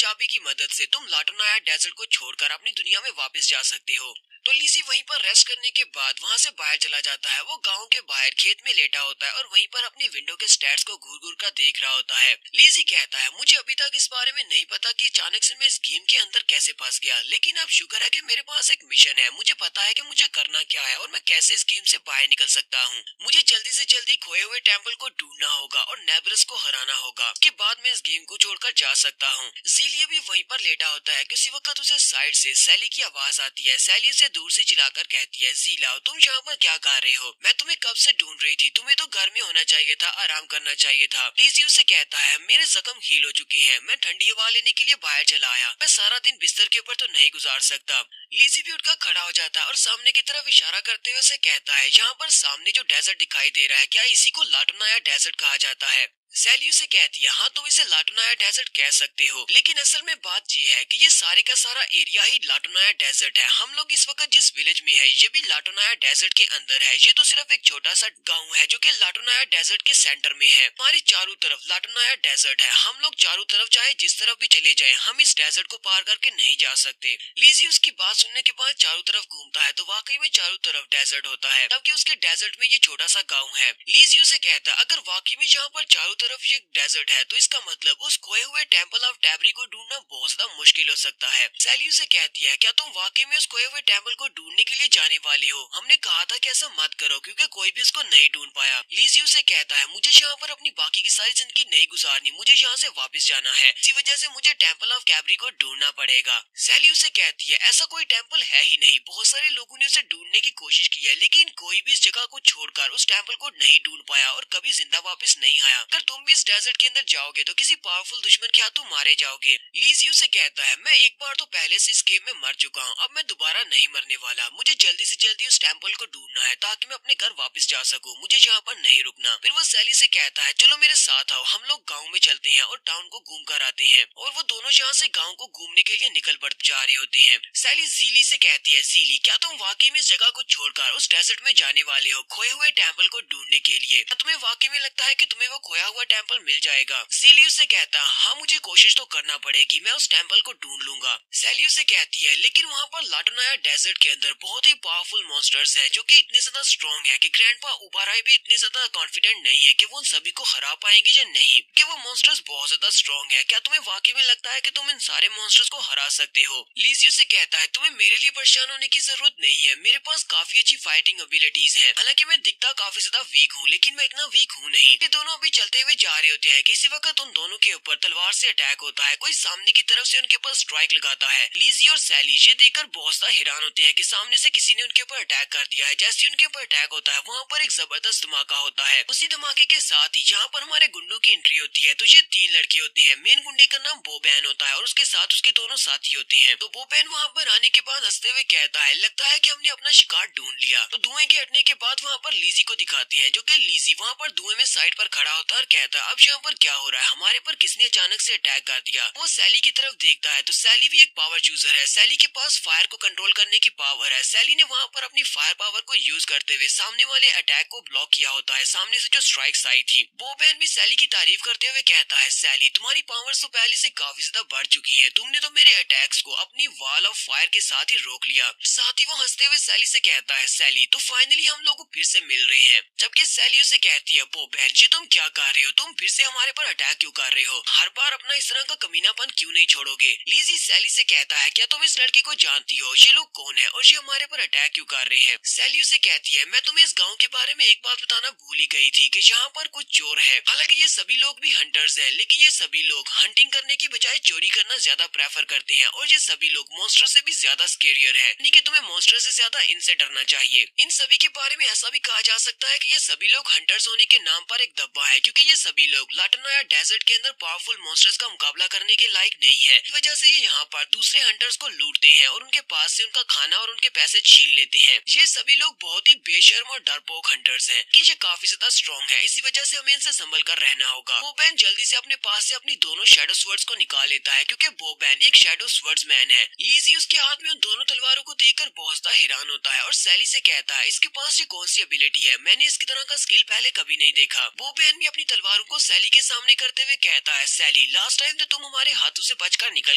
चाबी की मदद से तुम लाटोनाया डेजर्ट को छोड़कर अपनी दुनिया में वापस जा सकते हो। तो लीजी वहीं पर रेस्ट करने के बाद वहां से बाहर चला जाता है। वो गांव के बाहर खेत में लेटा होता है और वहीं पर अपनी विंडो के स्टैट्स को घूर घूर कर देख रहा होता है। लीजी कहता है, मुझे अभी तक इस बारे में नहीं पता कि अचानक से मैं इस गेम के अंदर कैसे फंस गया, लेकिन अब शुक्र है कि मेरे पास एक मिशन है। मुझे पता है कि मुझे करना क्या है और मैं कैसे इस गेम से बाहर निकल सकता हूँ। मुझे जल्दी से जल्दी खोए हुए टेम्पल को ढूंढना होगा और नेब्रस को हराना होगा। उसके बाद मैं इस गेम को छोड़कर जा सकता हूँ। जीलिया भी वहीं पर लेटा होता है। किसी वक्त उसे साइड से सैली की आवाज आती है। सैली उसे दूर से चिल्लाकर कहती है, जीला तुम यहाँ पर क्या कर रहे हो? मैं तुम्हें कब से ढूंढ रही थी। तुम्हें तो घर में होना चाहिए था, आराम करना चाहिए था। लीजी उसे कहता है, मेरे जख्म हील हो चुके हैं, मैं ठंडी हवा लेने के लिए बाहर चला आया। मैं सारा दिन बिस्तर के ऊपर तो नहीं गुजार सकता। लीजी भी उठकर खड़ा हो जाता है और सामने की तरफ इशारा करते हुए उसे कहता है, यहाँ पर सामने जो डेजर्ट दिखाई दे रहा है, क्या इसी को लाटोनाया डेजर्ट कहा जाता है? सैली उसे कहती है, हाँ तुम इसे लाटोनाया डेजर्ट कह सकते हो, लेकिन असल में बात ये है कि ये सारे का सारा एरिया ही लाटोनाया डेजर्ट है। हम लोग इस वक्त जिस विलेज में है ये भी लाटोनाया डेजर्ट के अंदर है। ये तो सिर्फ एक छोटा सा गांव है जो कि लाटोनाया डेजर्ट के सेंटर में है। हमारे चारों तरफ लाटोनाया डेजर्ट है। हम लोग चारों तरफ चाहे जिस तरफ भी चले जाए, हम इस डेजर्ट को पार करके नहीं जा सकते। लीजी उसकी बात सुनने के बाद चारों तरफ घूमता है तो वाकई में चारों तरफ डेजर्ट होता है, जबकि उसके डेजर्ट में ये छोटा सा गाँव है। लीजी उसे कहता है, अगर वाकई में यहाँ पर चारों तरफ ये डेजर्ट है तो इसका मतलब उस खोए हुए टेम्पल ऑफ टैबरी को ढूंढना बहुत ज्यादा मुश्किल हो सकता है। सैली उसे कहती है, क्या तुम वाकई में उस खोए हुए टेम्पल को ढूंढने के लिए जाने वाली हो? हमने कहा था कि ऐसा मत करो क्योंकि कोई भी उसको नहीं ढूंढ पाया। लीजी उसे कहता है, मुझे यहाँ पर अपनी बाकी की सारी जिंदगी नहीं गुजारनी, मुझे यहाँ से वापस जाना है। इसी वजह से मुझे टेम्पल ऑफ कैबरी को ढूंढना पड़ेगा। सैली उसे कहती है, ऐसा कोई टेम्पल है ही नहीं। बहुत सारे लोगों ने उसे ढूंढने की कोशिश की है, लेकिन कोई भी इस जगह को छोड़कर उस टेम्पल को नहीं ढूंढ पाया और कभी जिंदा वापस नहीं आया। अगर तुम भी इस डेजर्ट के अंदर जाओगे तो किसी पावरफुल दुश्मन के हाथों मारे जाओगे। लीजी उसे कहता है, मैं एक बार तो पहले से इस गेम में मर चुका हूँ, अब मैं दोबारा नहीं मरने वाला। मुझे जल्दी से जल्दी उस टेम्पल को ढूंढना है ताकि मैं अपने घर वापस जा सकूं। मुझे यहाँ पर नहीं रुकना। फिर वो सैली से कहता है, चलो मेरे साथ आओ, हम लोग गाँव में चलते हैं और टाउन को घूम कर आते हैं। और वो दोनों यहाँ से गाँव को घूमने के लिए निकल पड़ जा रहे होते हैं। सैली जीली से कहती है, जीली क्या तुम वाकई में इस जगह को छोड़कर उस डेजर्ट में जाने वाले हो खोए हुए टेम्पल को ढूंढने के लिए? क्या तुम्हें वाकई में लगता है कि तुम्हें वो खोया हुआ टेम्पल मिल जाएगा? जीली उसे कहता, हाँ मुझे कोशिश तो करना पड़ेगी, मैं उस टेम्पल को ढूंढ लूंगा। सैली उसे कहती है, लेकिन वहाँ पर लाटोनाया डेजर्ट के अंदर बहुत ही पावरफुल मॉन्स्टर्स हैं जो कि इतने ज्यादा स्ट्रॉन्ग है कि ग्रैंडपा उबाराई भी इतने ज्यादा कॉन्फिडेंट नहीं है कि वो उन सभी को हरा पाएंगे या नहीं, कि वो मॉन्स्टर्स बहुत ज्यादा स्ट्रॉन्ग है। क्या तुम्हें वाकई में लगता है कि तुम इन सारे मॉन्स्टर्स को हरा सकते हो? लीजी उसे कहता है, तुम्हें मेरे लिए परेशान होने की जरूरत नहीं है, मेरे पास काफी अच्छी फाइटिंग एबिलिटीज है। हालांकि मैं दिखता काफी ज्यादा वीक हूँ, लेकिन मैं इतना वीक हूँ नहीं। ये दोनों अभी चलते हुए जा रहे होते हैं, किसी वक्त उन दोनों के ऊपर तलवार से अटैक होता है। कोई सामने की तरफ से उनके ऊपर स्ट्राइक लगाता है। लीजी और सैली ये देखकर बहुत ज्यादा हैरान होते हैं कि सामने से किसी ने उनके ऊपर अटैक कर दिया है। जैसे उनके ऊपर अटैक होता है वहाँ पर एक जबरदस्त धमाका होता है। उसी धमाके के साथ ही जहाँ पर हमारे गुंडों की एंट्री होती है तो ये 3 लड़के होते हैं। मेन गुंडे का नाम बोबैन होता है और उसके साथ उसके दोनों साथी होते हैं। तो बोबैन वहाँ पर आने के बाद हंसते हुए कहता है, लगता है कि हमने अपना शिकार ढूंढ लिया। तो धुएं के हटने के बाद वहाँ पर लीजी को दिखाते हैं, जो कि लीजी वहाँ पर धुएं में साइड पर खड़ा होता है और कहता है, अब यहाँ पर क्या हो रहा है? हमारे पर किसने अचानक से अटैक कर दिया? वो सैली की तरफ देखता है तो सैली भी एक पावर यूजर है। सैली के पास फायर को कंट्रोल करने की पावर है। सैली ने वहाँ पर अपनी फायर पावर को यूज करते हुए सामने वाले अटैक को ब्लॉक किया होता है, सामने से जो स्ट्राइक्स आई थी। बोबैन भी सैली की तारीफ करते हुए कहता है, सैली तुम्हारी पावर तो पहले से काफी ज्यादा बढ़ चुकी है, तुमने तो मेरे अटैक्स को अपनी वॉल ऑफ फायर के साथ ही रोक लिया। साथ ही वो हंसते हुए सैली से कहता है, सैली तो फाइनली हम लोग फिर से मिल रहे हैं। जबकि सैली उसे कहती है, बोबैन जी तुम क्या कर रहे हो? तुम फिर से हमारे पर अटैक क्यों कर रहे हो? हर बार अपना इस तरह का कमीनापन क्यों नहीं छोड़ोगे? लीजी सैली से कहता है, क्या तुम इस लड़के को जानती हो? ये लोग कौन है और ये हमारे पर अटैक क्यों कर रहे हैं? सैली उसे कहती है, मैं तुम्हें इस गाँव के बारे में एक बात बताना भूल ही गई थी कि यहाँ पर कुछ चोर है। हालांकि ये सभी लोग भी हंटर्स हैं, लेकिन ये सभी लोग हंटिंग करने की बजाय चोरी करना ज्यादा प्रेफर करते हैं और ये सभी लोग मॉन्स्टर से भी ज्यादा स्केरियर है, यानी कि तुम्हें मॉन्स्टर से ज्यादा इनसे डरना चाहिए। इन सभी के बारे में ऐसा भी कहा जा सकता है कि ये सभी लोग हंटर्स होने के नाम पर एक धब्बा है, क्योंकि ये सभी लोग लाटोनाया डेजर्ट के अंदर पावरफुल मॉन्स्टर्स का मुकाबला करने के लायक नहीं है। इस वजह से ये यहाँ पर दूसरे हंटर्स को लूटते हैं और उनके पास से उनका खाना और उनके पैसे छीन लेते हैं। ये सभी लोग बहुत ही बेशर्म और डरपोक हंटर्स हैं कि ये काफी ज्यादा स्ट्रॉन्ग है, इसी वजह से हमें इनसे संभल कर रहना होगा। बोबैन जल्दी से अपने पास से अपनी दोनों शैडो स्वर्ड्स को निकाल लेता है, क्योंकि बोबैन एक शैडो स्वर्ड्समैन है। लीजी उसके हाथ में उन दोनों तलवारों को देखकर बहुत ज्यादा हैरान होता है और सैली से कहता है, इसके पास ये कौन सी एबिलिटी है? मैंने इसकी तरह का स्किल पहले कभी नहीं देखा। बोबैन भी अपनी तलवारों को सैली के सामने करते हुए कहता है, सैली लास्ट टाइम तो तुम हमारे हाथों से बचकर निकल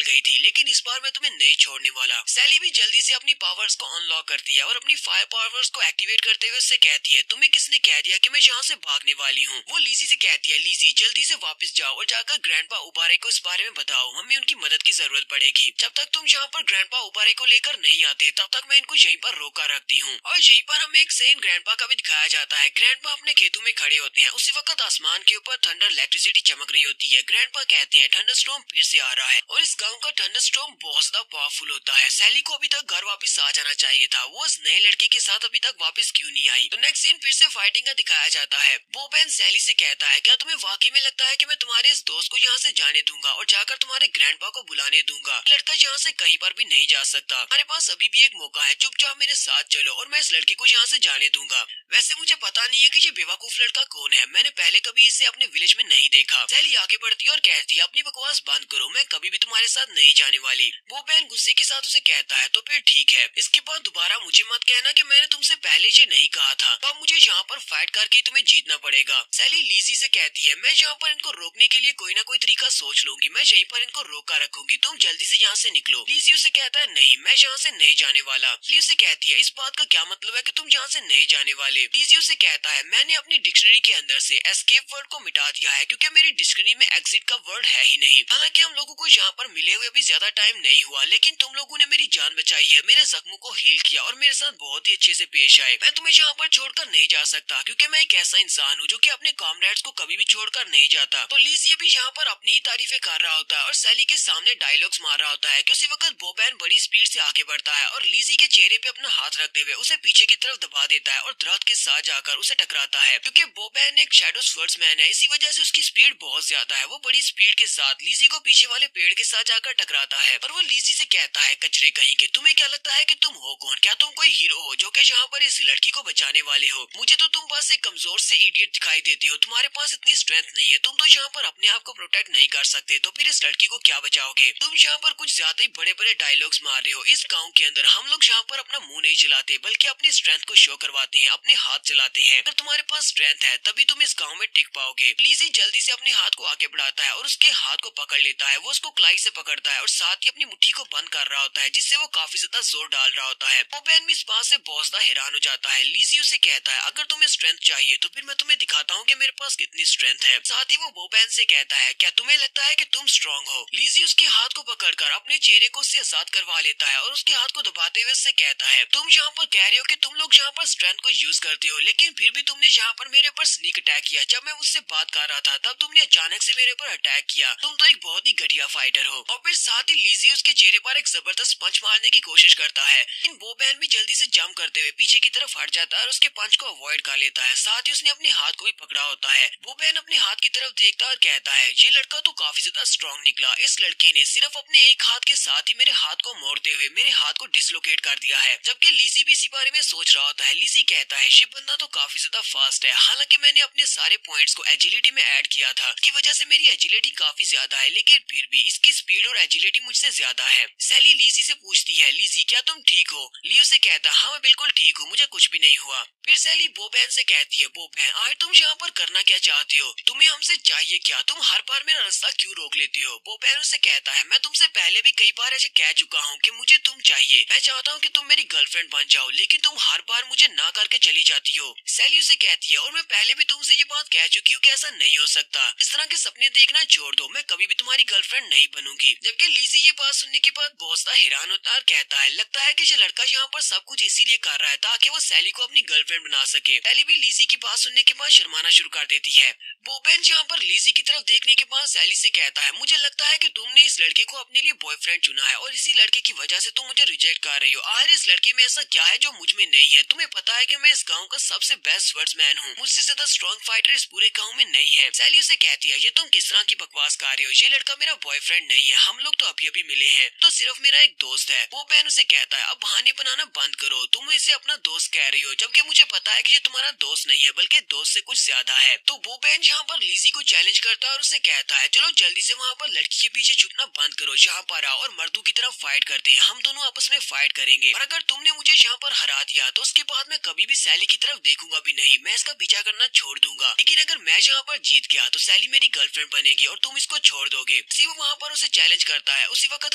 गई थी, लेकिन इस बार मैं तुम्हें नहीं छोड़ने वाला। सैली भी जल्दी से अपनी पावर्स को अनलॉक करती है और अपनी फायर पावर्स को एक्टिवेट करते हुए उससे कहती है, तुम्हें किसने कह दिया कि मैं यहाँ से भागने वाली हूँ? वो लिजी से कहती है, लिजी जल्दी से वापस जाओ और जाकर ग्रैंडपा उबारे को इस बारे में बताओ, हमें उनकी मदद की जरूरत पड़ेगी। जब तक तुम यहाँ पर ग्रैंडपा उबारे को लेकर नहीं आते तब तक मैं इनको यहीं पर रोका रखती हूँ। और यहीं पर हमें एक सेन ग्रैंडपा का भी दिखाया जाता है। ग्रैंडपा अपने खेतों में खड़े होते हैं। उसी वक्त आसमान के ऊपर थंडर इलेक्ट्रिसिटी चमक रही होती है। ग्रैंडपा कहते हैं, थंडरस्टॉर्म फिर से आ रहा है और इस गाँव का थंडरस्टॉर्म बहुत ज्यादा पावरफुल होता है। सैली को अभी तक घर वापस आ जाना चाहिए था, वो उस नए लड़के के साथ अभी तक वापस क्यों नहीं आई? तो नेक्स्ट सीन फिर से फाइटिंग का दिखाया जाता है। वो बहन सैली से कहता है, क्या तुम्हें वाकई में लगता है कि मैं तुम्हारे इस दोस्त को यहाँ से जाने दूंगा और जाकर तुम्हारे ग्रैंडपा को बुलाने दूंगा? लड़का यहाँ से कहीं पर भी नहीं जा सकता। हमारे पास अभी भी एक मौका है, चुपचाप मेरे साथ चलो और मैं इस लड़की को यहाँ से जाने दूंगा। वैसे मुझे पता नहीं है कि ये बेवकूफ लड़का कौन है, मैंने पहले कभी इसे अपने विलेज में नहीं देखा। सैली आगे बढ़ती है और कहती है, अपनी बकवास बंद करो, मैं कभी भी तुम्हारे साथ नहीं जाने वाली। वो बहन गुस्से के साथ उसे कहता है, तो फिर ठीक है, इसके बाद दोबारा मुझे मत कहना कि मैंने तुमसे पहले ये नहीं कहा था। तो अब मुझे यहाँ पर फाइट करके तुम्हें जीतना पड़ेगा। सैली लीजी से कहती है, मैं यहाँ पर इनको रोकने के लिए कोई ना कोई तरीका सोच लूंगी, मैं यहीं पर इनको रोका रखूंगी, तुम जल्दी से यहाँ से निकलो। लीजी उसे कहता है, नहीं मैं यहाँ से नहीं जाने वाला। लीजी उसे कहती है, इस बात का क्या मतलब है कि तुम यहाँ से नहीं जाने वाले? लीजी उसे कहता है, मैंने अपनी डिक्शनरी के अंदर से एस्केप वर्ड को मिटा दिया है क्योंकि मेरी डिक्शनरी में एग्जिट का वर्ड है ही नहीं। हालांकि हम लोगों को यहाँ पर मिले हुए अभी ज्यादा टाइम नहीं हुआ, लेकिन तुम लोगों ने मेरी जान बचाई है, मेरे जख्मों को हील किया और मेरे साथ बहुत ही अच्छे से पेश आए। मैं तुम्हें यहाँ पर छोड़कर नहीं जा सकता क्योंकि मैं एक ऐसा इंसान हूँ जो कि अपने कॉमरेड्स को कभी भी छोड़कर नहीं जाता। तो लीजी भी यहाँ पर अपनी ही तारीफें कर रहा होता है और सैली के सामने डायलॉग्स मार रहा होता है कि उसी वक्त बोबैन बड़ी स्पीड से आगे बढ़ता है और लीजी के चेहरे पे अपना हाथ रखते हुए उसे पीछे की तरफ दबा देता है और दरख्त के साथ जाकर उसे टकराता है। क्योंकि बोबैन एक शैडो स्वर्ड्समैन है, इसी वजह से उसकी स्पीड बहुत ज्यादा है। वो बड़ी स्पीड के साथ लीजी को पीछे वाले पेड़ के साथ जाकर टकराता है और वो लीजी से कहता है, कचरे कहीं के, तुम्हें क्या लगता है कि तुम हो कौन? क्या तुम कोई हीरो हो जो कि यहाँ पर इस लड़की को बचाने वाले हो? मुझे तो तुम बस एक कमजोर से इडियट दिखाई देती हो, तुम्हारे पास इतनी स्ट्रेंथ नहीं है, तुम तो यहाँ पर अपने आप को प्रोटेक्ट नहीं कर सकते, तो फिर इस लड़की को क्या बचाओगे? तुम यहाँ पर कुछ ज्यादा ही बड़े बड़े डायलॉग्स मार रहे हो। इस गाँव के अंदर हम लोग यहाँ पर अपना मुंह नहीं चलाते बल्कि अपनी स्ट्रेंथ को शो करवाते हैं, अपने हाथ चलाते हैं। अगर तुम्हारे पास स्ट्रेंथ है तभी तुम इस गाँव में टिक पाओगे। लीजी जल्दी से अपने हाथ को आगे बढ़ाता है और उसके हाथ को पकड़ लेता है। वो उसको कलाई से पकड़ता है और साथ ही अपनी मुट्ठी को बंद कर रहा होता है जिससे वो काफी ज्यादा जोर डाल रहा होता है। बोबैन भी इस बात से बहुत ज्यादा हैरान हो जाता है। लीजी उसे कहता है, अगर तुम्हें स्ट्रेंथ चाहिए तो फिर मैं तुम्हें दिखाता हूँ कि मेरे पास कितनी स्ट्रेंथ है। साथ ही वो बोबैन से कहता है, क्या तुम्हें लगता है कि तुम स्ट्रॉन्ग हो? लीजी उसके हाथ को पकड़कर अपने चेहरे को उससे आजाद करवा लेता है और उसके हाथ को दबाते हुए उससे कहता है, तुम यहाँ पर कह रहे हो कि तुम लोग यहाँ पर स्ट्रेंथ को यूज करते हो, लेकिन फिर भी तुमने यहाँ पर मेरे ऊपर स्नीक अटैक किया। जब मैं उससे बात कर रहा था तब तुमने अचानक से मेरे ऊपर अटैक किया। तुम तो एक बहुत ही घटिया फाइटर हो। और फिर साथ ही लीजी उसके चेहरे पर एक जबरदस्त पंच मारने की कोशिश करता है, लेकिन बोबैन भी जल्दी से जंप करते हुए पीछे की तरफ हट जाता है और उसके पंच को अवॉइड कर लेता है। साथ ही उसने अपने हाथ को भी पकड़ा होता है। बोबैन अपने हाथ की तरफ देखता है और कहता है, ये लड़का तो काफी ज्यादा स्ट्रॉन्ग निकला। इस लड़की ने सिर्फ अपने एक हाथ के साथ ही मेरे हाथ को मोड़ते हुए मेरे हाथ को डिसलोकेट कर दिया है। जबकि लीजी भी इसी बारे में सोच रहा होता है। लीजी कहता है, ये बंदा तो काफी ज्यादा फास्ट है, हालांकि मैंने अपने सारे पॉइंट्स को एजिलिटी में ऐड किया था, इसकी वजह से मेरी एजिलिटी काफी ज्यादा है, लेकिन फिर भी इसकी स्पीड और एजिलिटी मुझसे ज्यादा है। सैली लीजी से पूछती है, लीजी क्या तुम ठीक हो? ली उसे कहता, हाँ मैं बिल्कुल ठीक हूँ, मुझे कुछ भी नहीं हुआ। फिर सैली बोबैन से कहती है, बोबैन आखिर तुम यहाँ पर करना क्या चाहती हो? तुम्हें हमसे चाहिए क्या? तुम हर बार मेरा रास्ता क्यों रोक लेती हो? बोबैन उसे कहता है, मैं तुमसे पहले भी कई बार ऐसे कह चुका हूँ कि मुझे तुम चाहिए, मैं चाहता हूँ कि तुम मेरी गर्लफ्रेंड बन जाओ, लेकिन तुम हर बार मुझे ना करके चली जाती हो। सैली उसे कहती है, और मैं पहले भी तुमसे ये बात कह चुकी हूँ कि ऐसा नहीं हो सकता, इस तरह के सपने देखना छोड़ दो, मैं कभी भी तुम्हारी गर्लफ्रेंड नहीं बनूंगी। जबकि लीजी ये बात सुनने के बाद बहुत ज्यादा हैरान होता है और कहता है, लगता है कि ये लड़का यहाँ पर सब कुछ इसीलिए कर रहा है ताकि वो सैली को अपनी गर्लफ्रेंड बना सके। सैली भी लीजी की बात सुनने के बाद शर्माना शुरू कर देती है। बोबैन यहाँ पर लीजी की तरफ देखने के बाद सैली से कहता है, मुझे लगता है कि तुमने इस लड़के को अपने लिए बॉयफ्रेंड चुना है और इसी लड़के की वजह से तुम मुझे रिजेक्ट कर रही हो। आखिर इस लड़के में ऐसा क्या है जो मुझ में नहीं है? तुम्हें पता है कि मैं इस गाँव का सबसे बेस्ट स्वर्ड्समैन हूँ, मुझसे ज्यादा स्ट्रॉन्ग फाइटर इस पूरे गाँव में नहीं है। सैली उसे कहती है, ये तुम किस तरह की बकवास कर रहे हो? ये लड़का मेरा बॉयफ्रेंड नहीं है, हम लोग तो अभी अभी मिले हैं, तो सिर्फ मेरा एक दोस्त है। बोबैन उसे कहता है, अब बहाने बनाना बंद करो, तुम इसे अपना दोस्त कह रही हो जबकि मुझे पता है कि ये तुम्हारा दोस्त नहीं है बल्कि दोस्त से कुछ ज्यादा है। तो बोबैन यहाँ पर लीजी को चैलेंज करता है और उसे कहता है, चलो जल्दी से वहाँ पर लड़की के पीछे छुपना बंद करो, यहाँ पर आओ और मर्दों की तरफ फाइट करते हैं, हम दोनों आपस में फाइट करेंगे और अगर तुमने मुझे यहाँ पर हरा दिया तो उसके बाद मैं कभी भी सैली की तरफ देखूंगा भी नहीं, मैं इसका पीछा करना छोड़ दूंगा। लेकिन अगर मैं यहाँ पर जीत गया तो सैली मेरी गर्लफ्रेंड बनेगी और तुम इसको छोड़ दोगे। वो वहाँ पर उसे चैलेंज करता है। उसी वक्त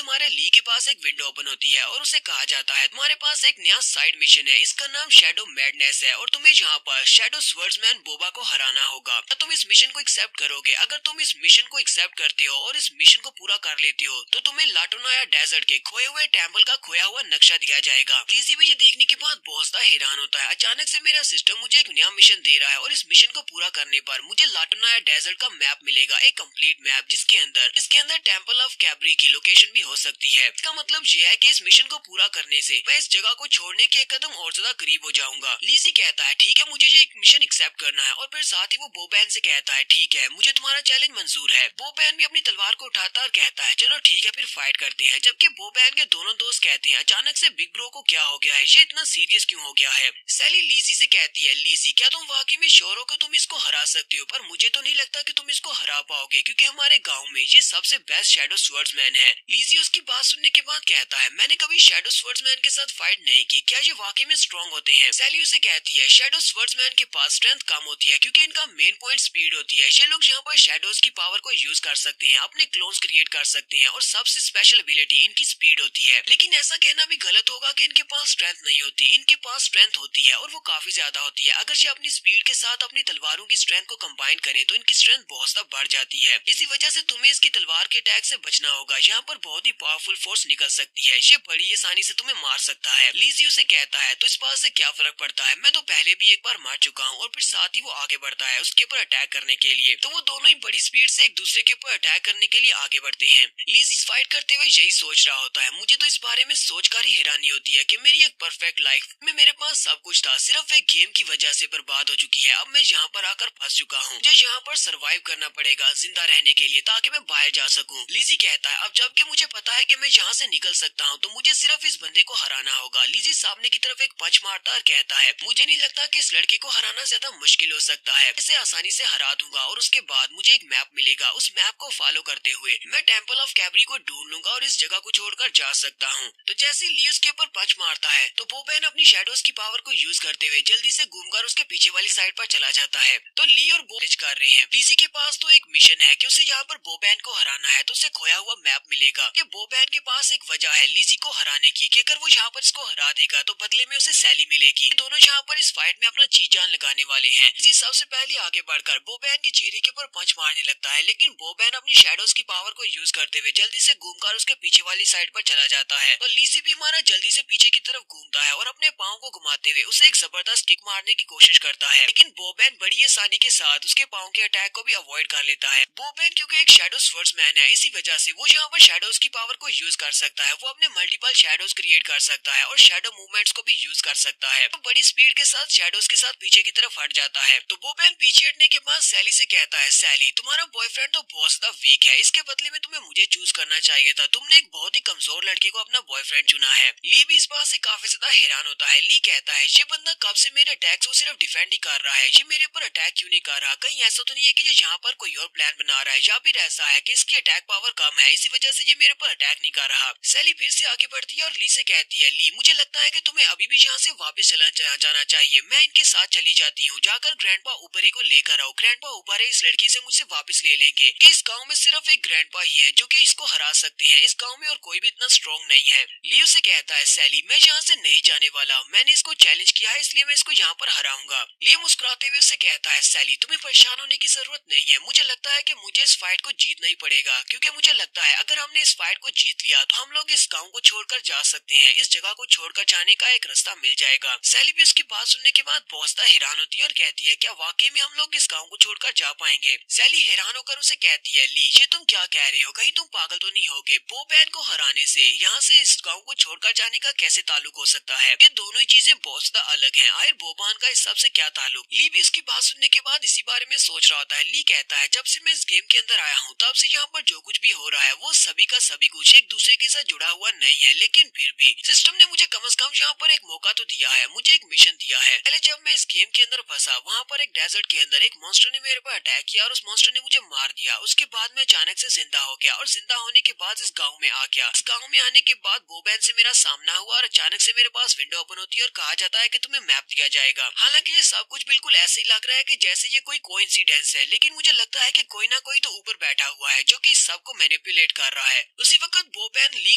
हमारे ली के पास एक विंडो ओपन होती है और उसे कहा जाता है तुम्हारे पास एक नया साइड मिशन है, इसका नाम शैडो मैडनेस है और तुम्हें यहाँ पर शैडो स्वर्ड्समैन बोबा को हराना होगा। तुम इस मिशन को एक्सेप्ट करोगे? अगर तुम इस मिशन को एक्सेप्ट करते हो और इस मिशन को पूरा कर लेते हो तो तुम्हें लाटोनाया डेजर्ट के खोए हुए टेम्पल का खोया हुआ नक्शा दिया जाएगा। लिज़ी भी ये देखने के बाद बहुत ज्यादा हैरान होता है। अचानक से मेरा सिस्टम मुझे एक नया मिशन दे रहा है और इस मिशन को पूरा करने पर मुझे लाटोनाया डेजर्ट का मैप मिलेगा, एक कंप्लीट मैप जिसके अंदर टेम्पल ऑफ कैबरी की लोकेशन भी हो सकती है। इसका मतलब ये है कि इस मिशन को पूरा करने से मैं इस जगह को छोड़ने के एक कदम और ज्यादा करीब हो जाऊंगा। लिज़ी कहता है ठीक है, मुझे ये एक मिशन एक्सेप्ट करना है और फिर साथ ही वो बोबैन से कहता है ठीक है, मुझे तुम्हारा चैलेंज मंजूर है। बोबैन भी अपनी तलवार को उठाता है और कहता है चलो ठीक है फिर फाइट करते हैं। जबकि बोबैन के दोनों दोस्त कहते हैं अचानक से बिग ब्रो को क्या हो गया है, ये इतना सीरियस क्यों हो गया है। सैली लिज़ी से कहती है लिज़ी क्या तुम वाकई में श्योर हो कि तुम इसको हरा सकते हो? पर मुझे तो नहीं लगता कि तुम इसको हरा पाओगे क्योंकि हमारे गांव में ये सबसे बेस्ट शैडो स्वर्ड्समैन है। लिज़ी उसकी बात सुनने के बाद कहता है मैंने कभी शैडो स्वर्ड्समैन के साथ फाइट नहीं की, क्या ये वाकई में स्ट्रॉन्ग होते हैं? सैली उसे कहती है शैडो स्वर्ड्समैन के पास स्ट्रेंथ कम होती है क्योंकि इनका मेन पॉइंट स्पीड होती है। ये लोग यहाँ पर शैडोज की पावर को यूज कर सकते हैं, अपने क्लोन्स क्रिएट कर सकते हैं और सबसे स्पेशल एबिलिटी इनकी स्पीड होती है। लेकिन ऐसा कहना भी गलत होगा कि इनके पास स्ट्रेंथ नहीं होती, इनके पास स्ट्रेंथ होती है और वो काफी ज्यादा होती है। अगर ये अपनी स्पीड के साथ अपनी तलवारों की स्ट्रेंथ को कंबाइन करें तो इनकी स्ट्रेंथ बहुत ज्यादा बढ़ जाती है। इसी वजह से तुम्हें इसकी तलवार के अटैक से बचना होगा, यहाँ पर बहुत ही पावरफुल फोर्स निकल सकती है, ये बड़ी आसानी से तुम्हें मार सकता है। लिज़ी उसे कहता है तो इस बात से क्या फर्क पड़ता है, मैं तो पहले भी एक बार मार चुका हूँ। और फिर साथ ही वो आगे बढ़ता है उसके ऊपर अटैक करने के लिए। तो वो दोनों ही बड़ी स्पीड से एक दूसरे के ऊपर अटैक करने के लिए आगे बढ़ते हैं। लिज़ी फाइट करते हुए यही सोच रहा होता है मुझे तो इस बारे में सोचकर ही हैरानी होती है कि मेरी एक परफेक्ट लाइफ में मेरे पास सब कुछ था, सिर्फ एक गेम की वजह से बर्बाद हो चुकी है। अब मैं यहाँ पर आकर फंस चुका हूँ, मुझे यहाँ पर सरवाइव करना पड़ेगा जिंदा रहने के लिए ताकि मैं बाहर जा सकूँ। लिज़ी कहता है अब जबकि मुझे पता है कि मैं यहाँ से निकल सकता हूँ तो मुझे सिर्फ इस बंदे को हराना होगा। लिज़ी सामने की तरफ एक पंच मारता और कहता है मुझे नहीं लगता कि इस लड़के को हराना ज्यादा मुश्किल हो सकता है, इसे आसानी से हरा दूंगा और उसके बाद मुझे एक मैप मिलेगा, उस मैप को फॉलो करते हुए मैं टेम्पल ऑफ कैबरी को ढूंढ लूंगा और इस जगह को छोड़कर जा सकता हूँ। तो जैसे ली उसके ऊपर पंच मारता है तो बोबैन अपनी शैडोज की पावर को यूज करते हुए जल्दी से घूमकर उसके पीछे वाली साइड पर चला जाता है। तो ली और बोबैन कर रहे हैं। लिज़ी के पास तो एक मिशन है कि उसे यहाँ पर बोबैन को हराना है, तो उसे खोया हुआ मैप मिलेगा कि बोबैन के पास एक वजह है लिज़ी को हराने की कि अगर वो यहाँ पर इसको हरा देगा तो बदले में उसे सैली मिलेगी। दोनों यहाँ पर इस फाइट में अपना जी जान लगाने वाले हैं। लिज़ी सबसे पहले आगे बढ़कर बोबैन के चेहरे के ऊपर पंच मारने लगता है, लेकिन बोबैन अपनी शैडोज की पावर को यूज करते हुए जल्दी से घूमकर उसके पीछे वाली साइड पर चला जाता है। तो लिज़ी भी हमारा जल्दी से पीछे की तरफ घूमता है और अपने पाँव को घुमाते हुए उसे एक जबरदस्त किक मारने की कोशिश करता है, लेकिन बोबैन बड़ी आसानी के साथ उसके पाँव के अटैक को भी अवॉइड कर लेता है। बोबैन क्योंकि एक शैडो स्वर्ड्समैन है, इसी वजह से वो यहाँ पर शैडोज की पावर को यूज कर सकता है। वो अपने मल्टीपल शैडोज क्रिएट कर सकता है और शैडो मूवमेंट्स को भी यूज कर सकता है। तो बड़ी स्पीड के साथ शैडोज के साथ पीछे की तरफ हट जाता है। तो बोबैन पीछे हटने के बाद सैली से कहता है सैली तुम्हारा बॉयफ्रेंड तो बहुत ज्यादा वीक है, इसके बदले में तुम्हें मुझे चूज करना चाहिए था, तुमने एक बहुत ही कमजोर लड़के को अपना बॉयफ्रेंड चुना है। ली भी इस बात से काफी ज्यादा हैरान होता है। ली कहता है ये बंदा कब से मेरे अटैक को सिर्फ डिफेंड ही कर रहा है, ये मेरे ऊपर अटैक क्यों नहीं कर रहा? कहीं ऐसा तो नहीं है कि ये यहाँ पर कोई और प्लान बना रहा है, या फिर ऐसा है कि इसकी अटैक पावर कम है इसी वजह से ये मेरे ऊपर अटैक नहीं कर रहा। सैली फिर से आगे बढ़ती है और ली से कहती है ली मुझे लगता है कि तुम्हें अभी भी यहाँ से वापस जाना चाहिए, मैं इनके साथ चली जाती हूँ, जाकर ग्रैंडपा ऊपरे को लेकर आओ। ग्रैंडपा ऊपरे इस लड़की से मुझसे वापस ले लेंगे कि इस गांव में सिर्फ एक ग्रैंडपा ही है जो कि इसको हरा सकते हैं, इस गांव में और कोई भी इतना स्ट्रॉन्ग नहीं है। लियो से कहता है सैली मैं यहाँ से नहीं जाने वाला, मैंने इसको चैलेंज किया है इसलिए मैं इसको यहाँ पर हराऊंगा। लियो मुस्कुराते हुए उससे कहता है सैली तुम्हें परेशान होने की जरूरत नहीं है, मुझे लगता है कि मुझे इस फाइट को जीतना ही पड़ेगा, क्योंकि मुझे लगता है अगर हमने इस फाइट को जीत लिया तो हम लोग इस गाँव को छोड़कर जा सकते हैं, इस जगह को छोड़कर जाने का एक रास्ता मिल जाएगा। सैली भी उसकी बात सुनने के बाद बहुत हैरान होती है और कहती है क्या वाकई में हम लोग इस गाँव को छोड़कर जा पाएंगे? सैली हैरान होकर उसे कहती है ली ये तुम क्या कह रहे हो, कहीं तुम पागल तो नहीं होगे? बोबैन को हराने से यहाँ से इस गाँव को छोड़कर जाने का कैसे ताल्लुक हो सकता है? ये दोनों ही चीजें बहुत ज्यादा अलग हैं, आखिर बोबान का इस सब से क्या ताल्लुक? ली भी इसकी बात सुनने के बाद इसी बारे में सोच रहा होता है। ली कहता है जब से मैं इस गेम के अंदर आया हूँ तब से यहाँ पर जो कुछ भी हो रहा है वो सभी का सभी कुछ एक दूसरे के साथ जुड़ा हुआ नहीं है, लेकिन फिर भी सिस्टम ने मुझे कम से कम यहाँ पर एक मौका तो दिया है, मुझे एक मिशन दिया है। पहले जब मैं इस गेम के अंदर फंसा वहाँ पर एक डेजर्ट के अंदर एक मॉन्स्टर ने मेरे पर अटैक किया और उस मॉन्स्टर ने मुझे मार दिया, उसके बाद मैं अचानक से जिंदा हो गया और जिंदा होने के बाद इस गाँव में आ गया। इस गाँव में आने के बाद बोबैन से मेरा सामना हुआ और अचानक से मेरे पास विंडो ओपन होती है और कहा जाता है कि तुम्हें मैप दिया जाएगा। हालांकि ये सब कुछ बिल्कुल ऐसे ही लग रहा है कि जैसे ये कोई कोइंसिडेंस है, लेकिन मुझे लगता है कि कोई ना कोई तो ऊपर बैठा हुआ है जो कि इस सब को मैनिपुलेट कर रहा है। उसी वक्त बोबैन ली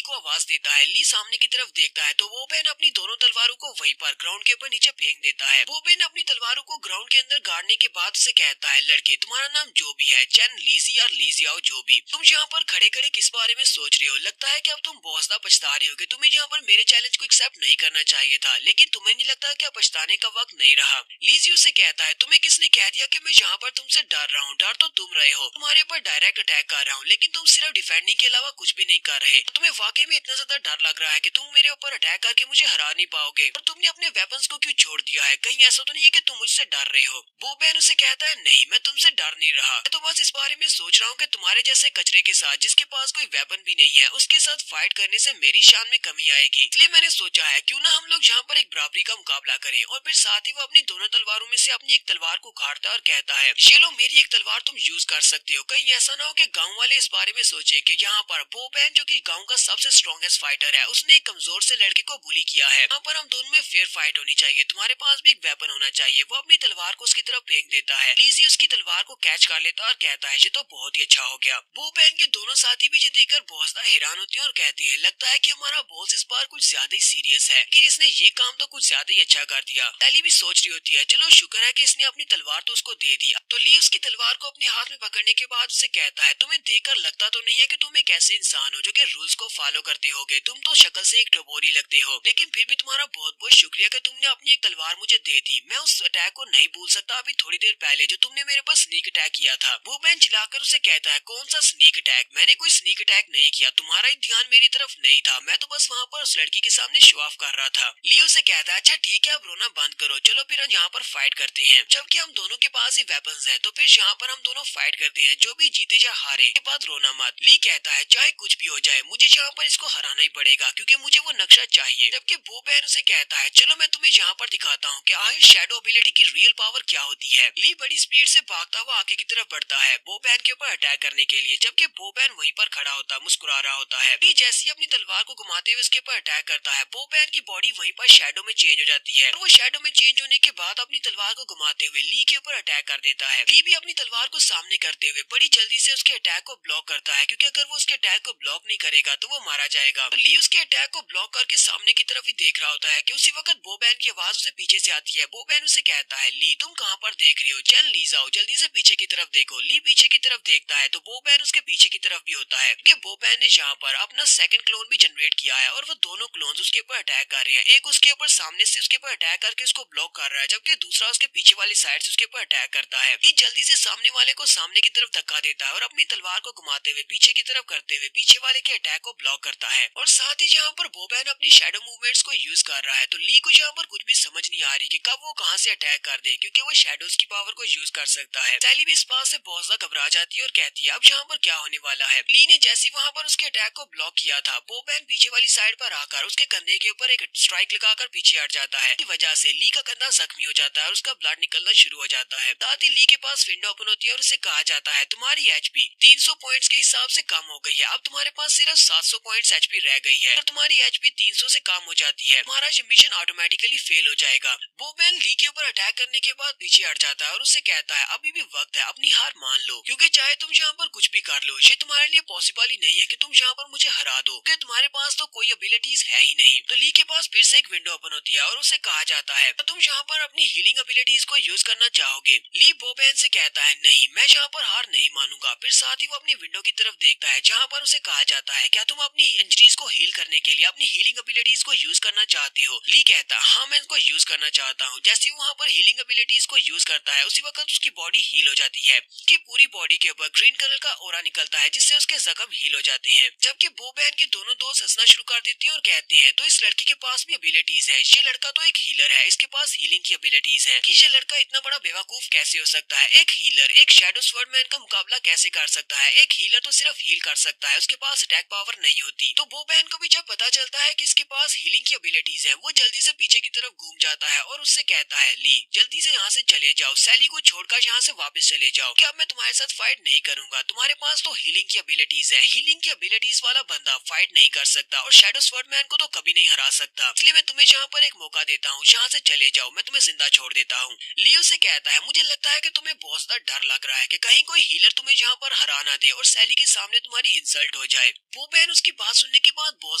को आवाज देता है। ली सामने की तरफ देखता है तो बोबैन अपनी दोनों तलवारों को वहीं पर ग्राउंड के ऊपर नीचे फेंक देता है। बोबैन अपनी तलवारों को ग्राउंड के अंदर गाड़ने के बाद उसे कहता है, लड़के तुम्हारा नाम जो भी है, चैन लीजी और लीजियाओ जो भी, तुम यहाँ पर खड़े खड़े किस बारे में सोच रहे हो? लगता है कि अब तुम बहुत ज्यादा पछता रहे हो कि तुम्हें यहाँ पर मेरे चैलेंज को एक्सेप्ट नहीं करना चाहिए था, लेकिन तुम्हें नहीं लगता कि अब पछताने का वक्त नहीं रहा? लीजी उसे कहता है, तुम्हें किसने कह दिया कि मैं यहाँ पर तुमसे डर रहा हूँ? डर तो तुम रहे हो, तुम्हारे ऊपर डायरेक्ट अटैक कर रहा हूँ, लेकिन तुम सिर्फ डिफेंडिंग के अलावा कुछ भी नहीं कर रहे। तुम्हें वाकई में इतना ज्यादा डर लग रहा है कि तुम मेरे ऊपर अटैक करके मुझे हरा नहीं पाओगे, और तुमने अपने वेपन्स को क्यों छोड़ दिया है? कहीं ऐसा तो नहीं है कि तुम मुझसे डर रहे हो? बोबैन उसे कहता है, नहीं, मैं तुमसे डर नहीं रहा, मैं तो बस इस बारे में सोच रहा हूँ कि तुम्हारे जैसे कचरे के साथ, जिसके पास कोई वेपन भी नहीं है, उसके साथ फाइट करने से मेरी शान में कमी आएगी। इसलिए मैंने सोचा है क्यों ना हम लोग यहाँ पर एक बराबरी का मुकाबला करें। और फिर साथ ही वो अपनी दोनों तलवारों में से अपनी एक तलवार को उखाड़ता है और कहता है, ये लो मेरी एक तलवार, तुम यूज कर सकते हो। कहीं ऐसा ना हो कि गाँव वाले इस बारे में सोचे कि यहाँ पर बोबैन जो कि गाँव का सबसे स्ट्रॉन्गेस्ट फाइटर है, उसने एक कमजोर से लड़के को बुली किया है। यहाँ पर हम दोनों में फेयर फाइट होनी चाहिए, तुम्हारे पास भी एक वेपन होना चाहिए। वो अपनी तलवार को उसकी तरफ फेंक देता है। लीजी उसकी तलवार को कैच कर लेता है और कहता है, ये तो बहुत ही अच्छा हो गया। बोबैन के दोनों साथी भी ये देखकर बहुत ज्यादा हैरान होते हैं और कहते हैं, लगता है कि हमारा बॉस इस बार कुछ ज्यादा ही सीरियस है, कि इसने ये काम तो कुछ ज्यादा ही अच्छा कर दिया। टैली भी सोच रही होती है, चलो शुक्र है कि इसने अपनी तलवार तो उसको दे दिया। तो ली उसकी तलवार को अपने हाथ में पकड़ने के बाद उसे कहता है, तुम्हें देखकर लगता तो नहीं है कि तुम एक ऐसे इंसान हो जो कि रूल्स को फॉलो करते होगे। तुम तो शक्ल से एक डबोरी लगते हो, लेकिन फिर भी तुम्हारा बहुत बहुत शुक्रिया कि तुमने अपनी एक तलवार मुझे दे दी। मैं उस अटैक को नहीं भूल सकता अभी थोड़ी देर पहले जो तुमने मेरे पर स्नीक अटैक किया था। वो बेन चिल्लाकर उसे कहता है, कौन सा स्नीक अटैक? मैंने कोई स्नीक अटैक नहीं किया, तुम्हारा ही ध्यान मेरी तरफ नहीं था, मैं तो बस वहाँ पर उस लड़की के सामने शो ऑफ कर रहा था। लियो से कहता है, अच्छा ठीक है, अब रोना बंद करो, चलो फिर हम यहाँ पर फाइट करते हैं। जबकि हम दोनों के पास ही वेपन्स हैं, तो फिर यहाँ पर हम दोनों फाइट करते हैं, जो भी जीते या हारे के बाद रोना मत। ली कहता है, चाहे कुछ भी हो जाए मुझे यहाँ पर इसको हराना ही पड़ेगा, क्योंकि मुझे वो नक्शा चाहिए। जबकि वो बहन उसे कहता है, चलो मैं तुम्हें यहाँ पर दिखाता हूँ कि आखिर शैडो एबिलिटी की रियल पावर क्या होती है। ली बड़ी स्पीड से भागता हुआ आगे की तरफ बढ़ता है बो बहन के ऊपर अटैक करने के लिए, जबकि बो बहन वहीं पर खड़ा होता मुस्कुरा रहा होता है। ली जैसे ही अपनी तलवार को घुमाते हुए उसके ऊपर अटैक करता है, बो बहन की बॉडी वहीं पर शैडो में चेंज हो जाती है, और वो शैडो में चेंज होने के बाद अपनी तलवार को घुमाते हुए ली के ऊपर अटैक कर देता है। ली भी अपनी तलवार को सामने करते हुए बड़ी जल्दी से उसके अटैक को ब्लॉक करता है, क्योंकि अगर वो उसके अटैक को ब्लॉक नहीं करेगा तो वो मारा जाएगा। तो ली उसके अटैक को ब्लॉक करके सामने की तरफ ही देख रहा होता है कि उसी वक्त बो बहन की आवाज उसे पीछे से आती है। बो बहन उसे कहता है, ली तुम कहाँ पर देख रहे हो? चैन ली जाओ, जल्दी से पीछे की तरफ देखो। ली पीछे की तरफ देखता है तो बो बहन उसके पीछे की तरफ भी होता है, क्योंकि बो बहन ने यहाँ पर अपना सेकंड क्लोन भी जनरेट किया है, और वो दोनों क्लोन्स उसके ऊपर अटैक कर रहे हैं। एक उसके ऊपर सामने से उसके ऊपर अटैक करके उसको ब्लॉक कर रहा है, जबकि दूसरा उसके पीछे वाली साइड से उसके ऊपर अटैक करता है। ये जल्दी से सामने वाले को सामने की तरफ धक्का देता है और अपनी तलवार को घुमाते हुए पीछे की तरफ करते हुए पीछे वाले के अटैक को ब्लॉक करता है। और साथ ही यहाँ पर बो बहन अपनी शैडो मूवमेंट्स को यूज कर रहा है, तो ली को यहाँ पर कुछ भी समझ नहीं आ रही कि कब वो कहाँ से अटैक कर दे, क्योंकि वो शैडोज की पावर को यूज कर सकता है। सैली भी इस बात से बहुत ज्यादा घबरा जाती है और कहती है, अब यहाँ पर क्या होने वाला है। ली ने जैसे वहाँ पर उसके अटैक को ब्लॉक किया था, बो बहन पीछे वाली साइड पर आकर उसके कंधे के ऊपर एक स्ट्राइक लगाकर पीछे हट जाता है। इस वजह से ली का कंधा जख्मी हो जाता है और उसका ब्लड निकलना शुरू हो जाता है। साथ ही ली के पास विंडो ओपन होती है और उसे कहा जाता है, तुम्हारी एचपी 300 पॉइंट्स के हिसाब से कम हो गई है, अब तुम्हारे पास सिर्फ 700 पॉइंट्स एचपी रह गई है। अगर तुम्हारी एचपी 300 से कम हो जाती है, तुम्हारा ये मिशन ऑटोमेटिकली फेल हो जाएगा। बो बहन ली के ऊपर अटैक करने के बाद पीछे हट जाता है और उसे कहता है, अभी भी वक्त है, अपनी हार मान लो, क्योंकि चाहे तुम यहाँ पर कुछ भी कर लो, ये तुम्हारे लिए पॉसिबल ही नहीं है कि तुम यहाँ पर मुझे हरा दो, क्योंकि तुम्हारे पास तो कोई एबिलिटीज है ही नहीं। तो ली के पास फिर से एक विंडो ओपन होती है और उसे कहा जाता है, तो तुम यहाँ पर अपनी हीलिंग एबिलिटीज को यूज करना चाहोगे? ली बो बहन से कहता है, नहीं, मैं यहाँ पर हार नहीं मानूंगा। फिर साथ ही वो अपनी विंडो की तरफ देखता है, जहाँ पर उसे कहा जाता है, क्या तुम अपनी इंजरीज को हील करने के लिए अपनी हीलिंग एबिलिटीज को यूज करना चाहते हो? ली कहता है, हाँ मैं इनको यूज करना चाहता हूँ। जैसे वो वहाँ पर हीलिंग एबिलिटीज को यूज करता है, उसी वक्त उसकी बॉडी हील हो जाती है। उसकी पूरी बॉडी के ऊपर ग्रीन कलर का ओरा निकलता है, जिससे उसके जख्म हील हो जाते हैं। जबकि बो बहन के दोनों दोस्त हंसना शुरू कर देते हैं और कहते हैं, तो इस लड़के के पास भी एबिलिटीज है, ये लड़का तो एक हीलर है, इसके पास हीलिंग की एबिलिटीज है, कि ये लड़का इतना बड़ा बेवकूफ कैसे हो सकता है? एक हीलर एक शैडो स्वॉर्डमैन का मुकाबला कैसे कर सकता है? एक हीलर तो सिर्फ हील कर सकता है, उसके पास अटैक पावर नहीं होती। तो बो बहन को भी जब पता चलता है कि इसके पास हीलिंग की एबिलिटीज हैं, वो जल्दी से पीछे की तरफ घूम जाता है और उससे कहता है, ली जल्दी से यहाँ से चले जाओ, सैली को छोड़कर यहाँ से वापस चले जाओ, क्या मैं तुम्हारे साथ फाइट नहीं करूंगा, तुम्हारे पास तो हीलिंग की एबिलिटीज है, हीलिंग की एबिलिटीज वाला बंदा फाइट नहीं कर सकता और शैडो स्वॉर्डमैन को तो कभी नहीं हरा सकता, इसलिए मैं तुम्हें यहाँ पर एक मौका देता हूँ, यहाँ से चले जाओ, मैं तुम्हें जिंदा छोड़ देता हूँ। लियो से कहता है, मुझे लगता है कि तुम्हें बहुत ज्यादा डर लग रहा है कि कहीं कोई हीलर तुम्हें यहाँ पर हरा ना दे और सैली के सामने तुम्हारी इंसल्ट हो जाए। वो बहन उसकी बात सुनने के बाद बहुत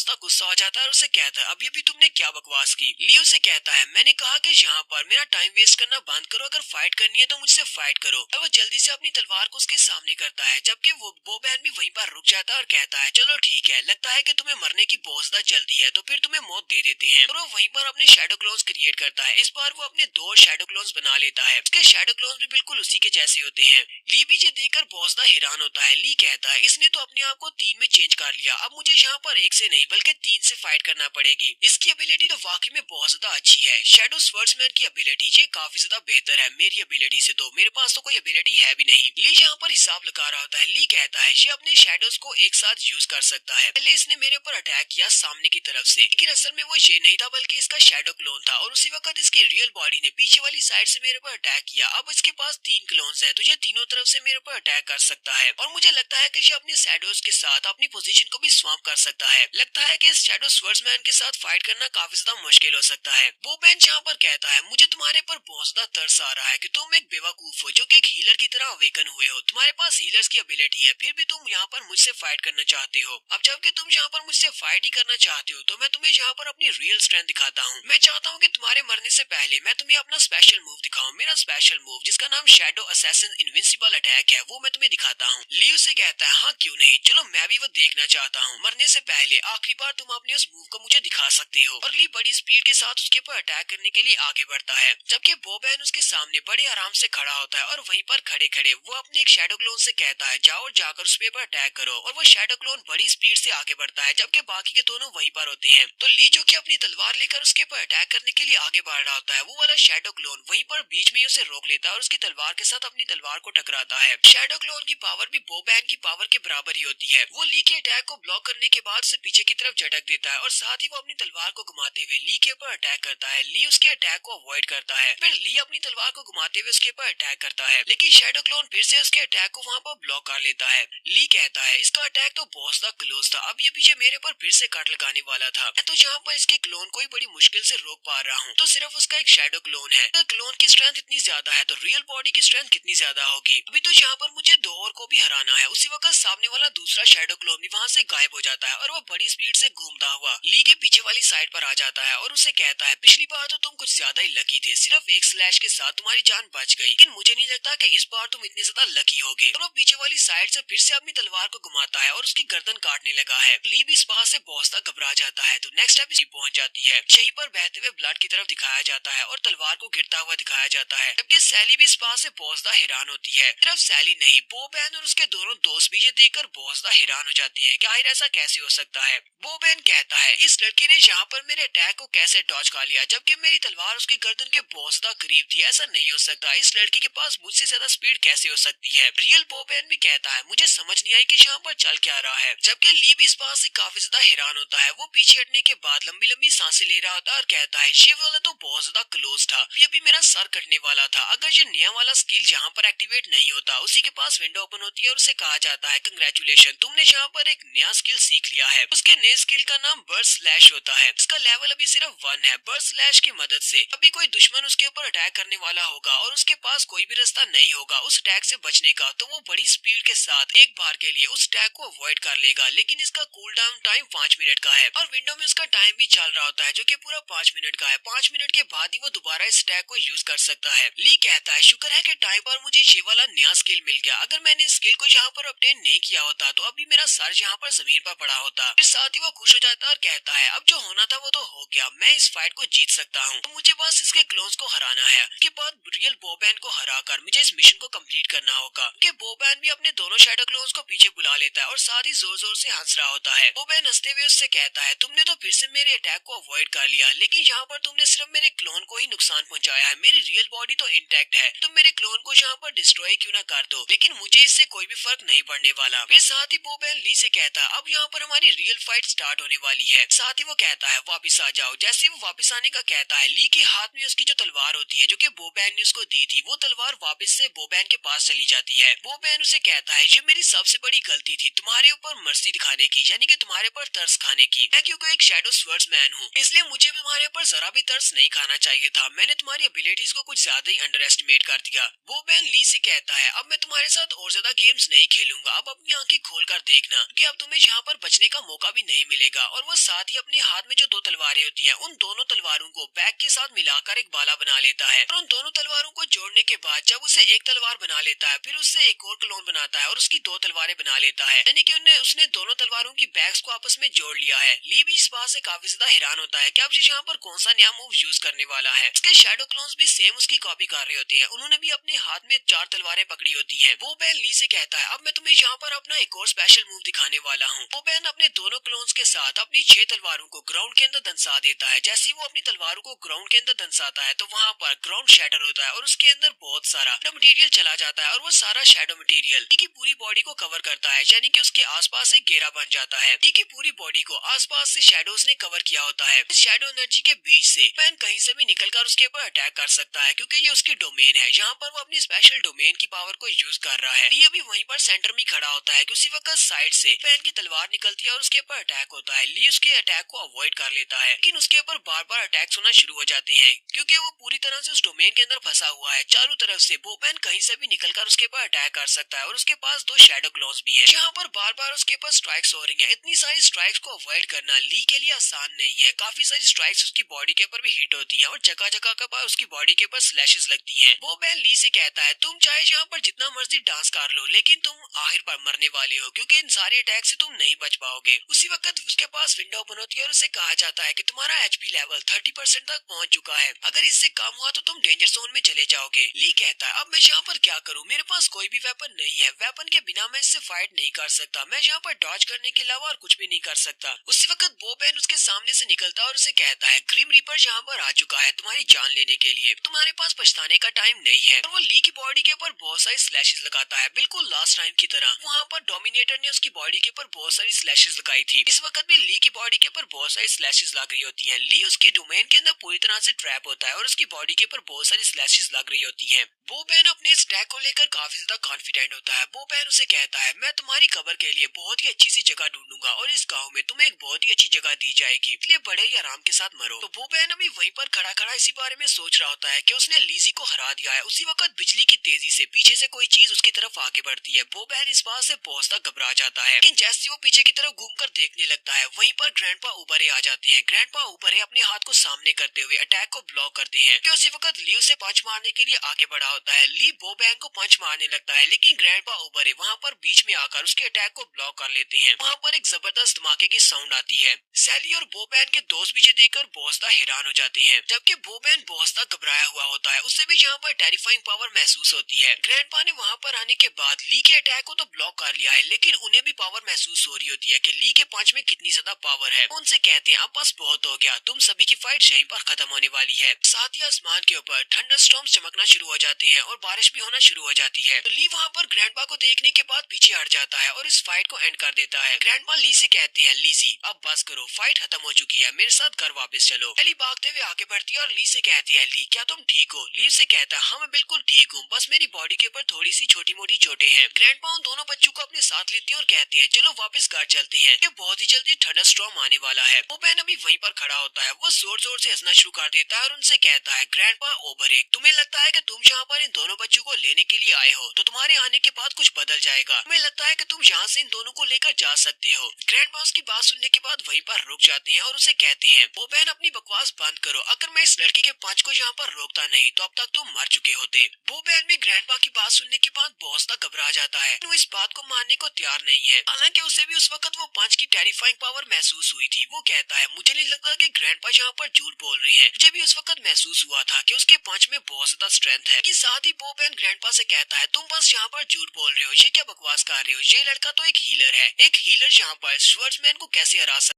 ज्यादा गुस्सा हो जाता है और उसे कहता है, अभी अभी तुमने क्या बकवास की। लियो से कहता है, मैंने कहा कि यहाँ पर मेरा टाइम वेस्ट करना बंद करो, अगर फाइट करनी है तो मुझसे फाइट करो। और वो जल्दी से अपनी तलवार को उसके सामने करता है, जबकि वो बहन भी वहीं पर रुक जाता है और कहता है, चलो ठीक है, लगता है कि तुम्हें मरने की बहुत ज्यादा जल्दी है, तो फिर तुम्हें मौत दे देते हैं। और वो वहीं पर अपने शैडो क्लोन्स क्रिएट करता है। इस बार वो अपने दो शैडो क्लोन्स बना लेता है, उसके शैडो क्लोन्स भी बिल्कुल उसी के जैसे होते हैं। ली भी ये देखकर बहुत ज्यादा हैरान होता है। ली कहता है, इसने तो अपने आप को 3 में चेंज कर लिया, अब मुझे यहाँ पर 1 से नहीं बल्कि 3 से फाइट करना पड़ेगी। इसकी एबिलिटी तो वाकई में बहुत ज्यादा अच्छी है। शैडो स्वर्ड्समैन की एबिलिटी ये काफी ज्यादा बेहतर है मेरी एबिलिटी से, तो मेरे पास तो कोई एबिलिटी है भी नहीं। ली यहाँ पर हिसाब लगा रहा होता है। ली कहता है, ये अपने शैडोज को एक साथ यूज कर सकता है। पहले इसने मेरे पर अटैक किया सामने की तरफ से, लेकिन असल में वो ये नहीं था बल्कि इसका शैडो क्लोन था, और उसी वक्त इसकी रियल बॉडी ने पीछे वाली साइड से मेरे पर अटैक किया। अब इसके पास 3 क्लोन्स हैं, तो ये तीनों तरफ से मेरे पर अटैक कर सकता है, और मुझे लगता है कि ये अपने शैडोज के साथ अपनी पोजीशन को भी स्वाप कर सकता है। लगता है कि इस शैडो स्वर्ड्समैन के साथ फाइट करना काफी ज्यादा मुश्किल हो सकता है। वो बेंच यहाँ पर कहता है, मुझे तुम्हारे पर बहुत ज्यादा तरस आ रहा है कि तुम एक बेवकूफ हो जो कि एक हीलर की तरह अवेकन हुए हो। तुम्हारे पास हीलर्स की एबिलिटी है, फिर भी तुम यहाँ पर मुझसे फाइट करना चाहते हो। अब जबकि तुम यहाँ पर मुझसे फाइट ही करना चाहते हो, तो मैं तुम्हें यहाँ पर अपनी रियल स्ट्रेंथ दिखाता हूँ। मैं चाहता हूँ कि तुम्हारे मरने से पहले मैं तुम्हें अपना स्पेशल मूव दिखाऊं। मेरा स्पेशल मूव जिसका नाम शैडो असैसिन इनविंसिबल अटैक है, वो मैं तुम्हें दिखाता हूँ। लियो से कहता है, हाँ क्यों नहीं, चलो मैं भी वो देखना चाहता हूँ। मरने से पहले आखिरी बार तुम अपने उस मूव को मुझे दिखा सकते हो। और ली बड़ी स्पीड के साथ उसके ऊपर अटैक करने के लिए आगे बढ़ता है, जबकि बोबैन उसके सामने बड़े आराम से खड़ा होता है, और वहीं पर खड़े खड़े वो अपने एक शैडो क्लोन से कहता है, जाओ और जाकर उस पे अटैक करो। और वो शैडो क्लोन बड़ी स्पीड से आगे बढ़ता है, जबकि बाकी के दोनों वहीं पर होते हैं। तो ली जो कि अपनी तलवार लेकर उसके ऊपर अटैक करने के लिए आगे बढ़ रहा होता है, वो वाला शैडो क्लोन वहीं पर बीच में उसे रोक लेता है और उसकी तलवार के साथ अपनी तलवार को टकराता है। शैडो क्लोन की पावर भी बोबैन की पावर के बराबर ही होती है। वो ली के अटैक को ब्लॉक करने के बाद उसे पीछे की तरफ झटक देता है, और साथ ही वो अपनी तलवार को घुमाते हुए ली के ऊपर अटैक करता है। ली उसके अटैक को अवॉइड करता है, फिर ली अपनी तलवार को घुमाते हुए उसके ऊपर अटैक करता है, लेकिन शैडो क्लोन फिर से उसके अटैक को वहाँ पर ब्लॉक कर लेता है। ली कहता है, इसका अटैक तो बहुत ज्यादा क्लोज था, अब ये पीछे मेरे पर फिर से कट लगाने वाला था। मैं तो यहाँ पर इसके क्लोन को ही बड़ी मुश्किल से रोक पा रहा हूँ, तो सिर्फ उसका एक शैडो क्लोन है। तो क्लोन की स्ट्रेंथ इतनी ज्यादा है, तो रियल बॉडी की स्ट्रेंथ कितनी ज्यादा होगी। अभी तो यहाँ पर मुझे 2 और को भी हराना है। उसी वक्त सामने वाला दूसरा शैडो क्लोन भी वहाँ से गायब हो जाता है, और वो बड़ी स्पीड से घूमता हुआ ली के पीछे वाली साइड पर आ जाता है, और उसे कहता है, पिछली बार तो तुम कुछ ज्यादा ही लकी थे, सिर्फ एक स्लैश के साथ तुम्हारी जान बच गई, लेकिन मुझे नहीं लगता कि इस बार तुम इतने ज्यादा लकी होगे। और वो पीछे वाली साइड से फिर से अपनी तलवार को घुमाता है और उसकी गर्दन काटने लगा है। ली भी इस बात से बहुत ज्यादा घबरा जाता है। तो नेक्स्ट एपिसोड पहुंच जाती है, यहीं पर बहते हुए ब्लड की तरफ दिखाया जाता है और तलवार को गिरता हुआ दिखाया जाता है, जबकि सैली भी इस बात से बहुत ज्यादा हैरान होती है। सिर्फ सैली नहीं, बोबैन और उसके दोनों दोस्त भी ये देखकर बहुत ज्यादा हैरान हो जाती है कि आखिर ऐसा कैसे हो सकता है। बोबैन कहता है, इस लड़के ने यहाँ पर मेरे अटैक को कैसे डॉज कर लिया, जबकि मेरी तलवार उसकी गर्दन के बहुत ज्यादा करीब थी, ऐसा नहीं हो सकता। इस लड़के के पास मुझसे ज्यादा स्पीड कैसे हो सकती है। रियल बोबैन भी कहता है, मुझे समझ नहीं आई कि यहाँ पर चल क्या रहा है, जबकि ली भी इस बात से काफी ज्यादा हैरान होता है। वो पीछे हटने के बाद लंबी लंबी सांसें ले रहा होता है और कहता है, ये वाला तो बहुत ज्यादा क्लोज था, ये भी मेरा सर कटने वाला था। अगर ये नया वाला स्किल यहाँ पर एक्टिवेट नहीं होता, उसी के पास विंडो ओपन होती है और उसे कहा जाता है, कंग्रेचुलेशन, तुमने यहाँ पर एक नया स्किल सीख लिया है। उसके नए स्किल का नाम बर्स्ट स्लैश होता है। इसका लेवल अभी सिर्फ 1 है। बर्स्ट स्लैश की मदद से अभी कोई दुश्मन उसके ऊपर अटैक करने वाला होगा और उसके पास कोई भी रास्ता नहीं होगा उस अटैक से बचने का, तो वो बड़ी स्पीड के साथ एक बार के लिए उस अटैक को अवॉइड कर लेगा। लेकिन इसका कूल डाउन टाइम 5 मिनट का है, और विंडो में उसका टाइम भी चल रहा होता है जो कि पूरा 5 मिनट का है। 5 मिनट के बाद ही वो दोबारा इस अटैक को यूज कर सकता है। ली कहता है, शुक्र है कि टाइम पर मुझे ये वाला नया स्किल मिल गया, अगर मैंने इस स्किल को यहाँ पर ऑब्टेन नहीं किया होता तो अभी मेरा सर यहाँ पर जमीन पर पड़ा होता। फिर साथ ही वो खुश हो जाता है और कहता है, अब जो होना था वो तो हो गया, मैं इस फाइट को जीत सकता हूँ, तो मुझे बस इसके क्लोन्स को हराना है। उसके बाद रियल बोबैन को हराकर मुझे इस मिशन को कंप्लीट करना होगा, क्योंकि बोबैन भी अपने दोनों शैडो क्लोन्स को पीछे बुला लेता है और साथ ही जोर जोर से हंस रहा होता है। बोबैन हंसते हुए उससे कहता है, तुमने तो फिर से मेरे अटैक को अवॉइड कर लिया, लेकिन यहाँ पर तुमने सिर्फ मेरे क्लोन को ही नुकसान पहुँचाया है, मेरी रियल बॉडी तो इंटैक्ट है। तुम मेरे क्लोन को यहाँ पर डिस्ट्रॉय क्यों ना कर दो, लेकिन मुझे इससे कोई भी फर्क नहीं पड़ने वाला। फिर साथ ही बोबैन ली से कहता है, अब यहाँ पर हमारी रियल फाइट स्टार्ट होने आने वाली है। साथ ही वो कहता है वापिस आ जाओ। जैसे ही वो वापिस आने का कहता है, ली के हाथ में उसकी जो तलवार होती है जो कि बोबैन ने उसको दी थी, वो तलवार वापस से बोबैन के पास चली जाती है। बोबैन उसे कहता है ये मेरी सबसे बड़ी गलती थी तुम्हारे ऊपर मर्सी दिखाने की, यानी कि तुम्हारे पर तरस खाने की। मैं क्योंकि एक शैडो स्वर्ड्समैन हूँ, इसलिए मुझे भी तुम्हारे ऊपर जरा भी तरस नहीं खाना चाहिए था। मैंने तुम्हारी एबिलिटीज को कुछ ज्यादा ही अंडर एस्टिमेट कर दिया। बोबैन ली से कहता है अब मैं तुम्हारे साथ और ज्यादा गेम्स नहीं खेलूंगा, अब अपनी आंखें खोल कर देखना कि अब तुम्हें यहाँ पर बचने का मौका भी नहीं मिलेगा। और वो साथ ही अपने हाथ में जो दो तलवारें होती है, उन दोनों तलवारों को बैग के साथ मिलाकर एक बाला बना लेता है। और उन दोनों तलवारों को जोड़ने के बाद जब उसे एक तलवार बना लेता है, फिर उससे एक और क्लोन बनाता है और उसकी दो तलवारें बना लेता है, यानी कि उसने दोनों तलवारों की बैग्स को आपस में जोड़ लिया है। ली भी इस बात से काफी ज्यादा हैरान होता है कि अब यहाँ पर कौन सा नया मूव यूज करने वाला है। उसके शैडो क्लोन्स भी सेम उसकी कॉपी कर रहे होते हैं, उन्होंने भी अपने हाथ में चार तलवारें पकड़ी होती है। वो बैन ली से कहता है अब मैं तुम्हें यहाँ पर अपना एक और स्पेशल मूव दिखाने वाला हूँ। वो बैन अपने दोनों क्लोन्स के साथ अपनी 6 तलवारों को ग्राउंड के अंदर दंसा देता है। जैसे वो अपनी तलवारों को ग्राउंड के अंदर दंसाता है तो वहाँ पर ग्राउंड शैटर होता है और उसके अंदर बहुत सारा मटेरियल चला जाता है और वो सारा शैडो मटेरियल टी की पूरी बॉडी को कवर करता है, यानी कि उसके आसपास एक घेरा बन जाता है। टी की पूरी बॉडी को आसपास से शैडोज ने कवर किया होता है। इस शैडो एनर्जी के बीच से बैन कहीं से भी निकलकर उसके ऊपर अटैक कर सकता है, क्योंकि ये उसकी डोमेन है। यहाँ पर वो अपनी स्पेशल डोमेन की पावर को यूज कर रहा है। ली अभी वहीं पर सेंटर में खड़ा होता है कि उसी वक्त साइड से बैन की तलवार निकलती है और उसके ऊपर अटैक होता है। ली उसके अटैक को अवॉइड कर लेता है, लेकिन उसके ऊपर बार बार अटैक्स होना शुरू हो जाते हैं क्योंकि वो पूरी तरह से उस डोमेन के अंदर फंसा हुआ है। चारों तरफ से बोबैन कहीं से भी निकलकर उसके ऊपर अटैक कर सकता है और उसके पास दो शैडो क्लॉन्स भी है। यहाँ पर बार बार उसके ऊपर स्ट्राइक्स हो रही है। इतनी सारी स्ट्राइक्स को अवॉइड करना ली के लिए आसान नहीं है। काफी सारी स्ट्राइक्स उसकी बॉडी के ऊपर भी हिट होती है और जगह जगह के पर उसकी बॉडी के ऊपर स्लैशेस लगती है। बोबैन ली से कहता है तुम चाहे यहाँ पर जितना मर्जी डांस कर लो, लेकिन तुम आखिर पर मरने वाले हो क्योंकि इन सारे अटैक से तुम नहीं बच पाओगे। उसी वक्त उसके पास विंडो ओपन होती है और उसे कहा जाता है कि तुम्हारा एचपी लेवल 30% तक पहुंच चुका है, अगर इससे कम हुआ तो तुम डेंजर जोन में चले जाओगे। ली कहता है अब मैं यहाँ पर क्या करूँ, मेरे पास कोई भी वेपन नहीं है, वेपन के बिना मैं इससे फाइट नहीं कर सकता, मैं यहाँ पर डॉज करने के अलावा और कुछ भी नहीं कर सकता। उसी वक्त बोबैन उसके सामने से निकलता है और उसे कहता है ग्रिम रीपर यहाँ पर आ चुका है तुम्हारी जान लेने के लिए, तुम्हारे पास पछताने का टाइम नहीं है। और वो ली की बॉडी के ऊपर बहुत सारी स्लैशेस लगाता है, बिल्कुल लास्ट टाइम की तरह। वहाँ पर डोमिनेटर ने उसकी बॉडी के ऊपर बहुत सारी स्लैशेस लगाई थी। इस वक्त भी ली की बॉडी के ऊपर बहुत सारी स्लैशेस लग रही होती है। ली उसके डोमेन के अंदर पूरी तरह से ट्रैप होता है और उसकी बॉडी के ऊपर बहुत सारी स्लैशेस लग रही होती है। बोबैन अपने इस अटैक को लेकर काफी ज्यादा कॉन्फिडेंट होता है। बोबैन उसे कहता है मैं तुम्हारी कवर के लिए बहुत ही अच्छी सी जगह ढूंढूंगा और इस गाँव में तुम्हें एक बहुत ही अच्छी जगह दी जाएगी, इसलिए बड़े ही आराम के साथ मरो। तो बोबैन अभी वहीं पर खड़ा खड़ा इसी बारे में सोच रहा होता है कि उसने लीजी को हरा दिया है। उसी वक्त बिजली की तेजी से पीछे से कोई चीज उसकी तरफ आगे बढ़ती है। बोबैन इस बात से बहुत ज्यादा घबरा जाता है, लेकिन जैसे वो पीछे की तरफ घूमकर देखने लगता है वहीं पर ग्रैंडपा ऊपरे आ जाते हैं। ग्रैंडपा ऊपरे अपने हाथ को सामने करते हुए अटैक को ब्लॉक करते हैं कि उसी वक्त ली उसे पंच मारने के लिए आगे बढ़ा होता है। ली बोबैन को पंच मारने लगता है, लेकिन ग्रैंडपा ऊपरे वहाँ पर बीच में आकर उसके अटैक को ब्लॉक कर लेते हैं। वहाँ पर एक जबरदस्त धमाके की साउंड आती है। सैली और बोबैन के दोस्त पीछे देखकर बहुत ज्यादा हैरान हो जाते हैं, जबकि बोबैन बहुत ज्यादा घबराया हुआ होता है। उससे भी यहाँ पर टेरिफाइंग पावर महसूस होती है। ग्रैंडपा ने वहाँ पर आने के बाद ली के अटैक को तो ब्लॉक कर लिया है, लेकिन उन्हें भी पावर महसूस हो रही होती है कि ली के पंच में कितनी ज्यादा पावर है। उनसे कहते हैं अब बस बहुत हो गया, तुम सभी की फाइट यहीं पर खत्म होने वाली है। साथ ही आसमान के ऊपर थंडरस्टॉर्म्स चमकना शुरू हो जाते हैं और बारिश भी होना शुरू हो जाती है। तो ली वहाँ पर ग्रैंडपा को देखने के बाद पीछे हट जाता है और इस फाइट को एंड कर देता है। ग्रैंडपा ली से कहते हैं लीजी अब बस करो, फाइट खत्म हो चुकी है, मेरे साथ घर वापस चलो। एली भागते हुए आगे बढ़ती है और ली से कहती है ली क्या तुम ठीक हो? ली से कहता है हाँ मैं बिल्कुल ठीक हूँ, बस मेरी बॉडी के ऊपर थोड़ी सी छोटी मोटी चोटें हैं। ग्रैंडपा उन दोनों बच्चों को अपने साथ लेते हैं और कहते हैं चलो वापस घर चलते हैं, ये बहुत ही जल्दी थंडरस्टॉर्म आने वाला है। बोबैन अभी वहीं पर खड़ा होता है, वो जोर जोर से हंसना शुरू कर देता है और उनसे कहता है ग्रैंडपा ओवरएक, तुम्हें लगता है कि तुम यहाँ पर इन दोनों बच्चों को लेने के लिए आए हो तो तुम्हारे आने के बाद कुछ बदल जाएगा, तुम्हें लगता है कि तुम यहाँ से इन दोनों को लेकर जा सकते हो। ग्रैंडपा उसकी बात सुनने के बाद वहीं पर रुक जाते हैं और उसे कहते हैं बोबैन अपनी बकवास बंद करो, अगर मैं इस लड़के के पंच को यहाँ पर रोकता नहीं तो अब तक तुम मर चुके होते। बोबैन भी ग्रैंडपा की बात सुनने के बाद बहुत ज्यादा घबरा जाता है, वो इस बात को मानने को तैयार नहीं है। हालांकि उसे भी उस वक्त वो पंच की टेरिफाइंग पावर महसूस हुई थी। वो कहता है मुझे नहीं लगता कि ग्रैंडपा यहाँ पर झूठ बोल रहे हैं, मुझे भी उस वक्त महसूस हुआ था कि उसके पंच में बहुत ज्यादा स्ट्रेंथ है। साथ ही बोबैन ग्रैंडपा से कहता है तुम बस यहाँ पर झूठ बोल रहे हो, ये क्या बकवास कर रहे हो, ये लड़का तो एक हीलर है, एक हीलर यहाँ पर स्वर्ड्समैन को कैसे हरा सकता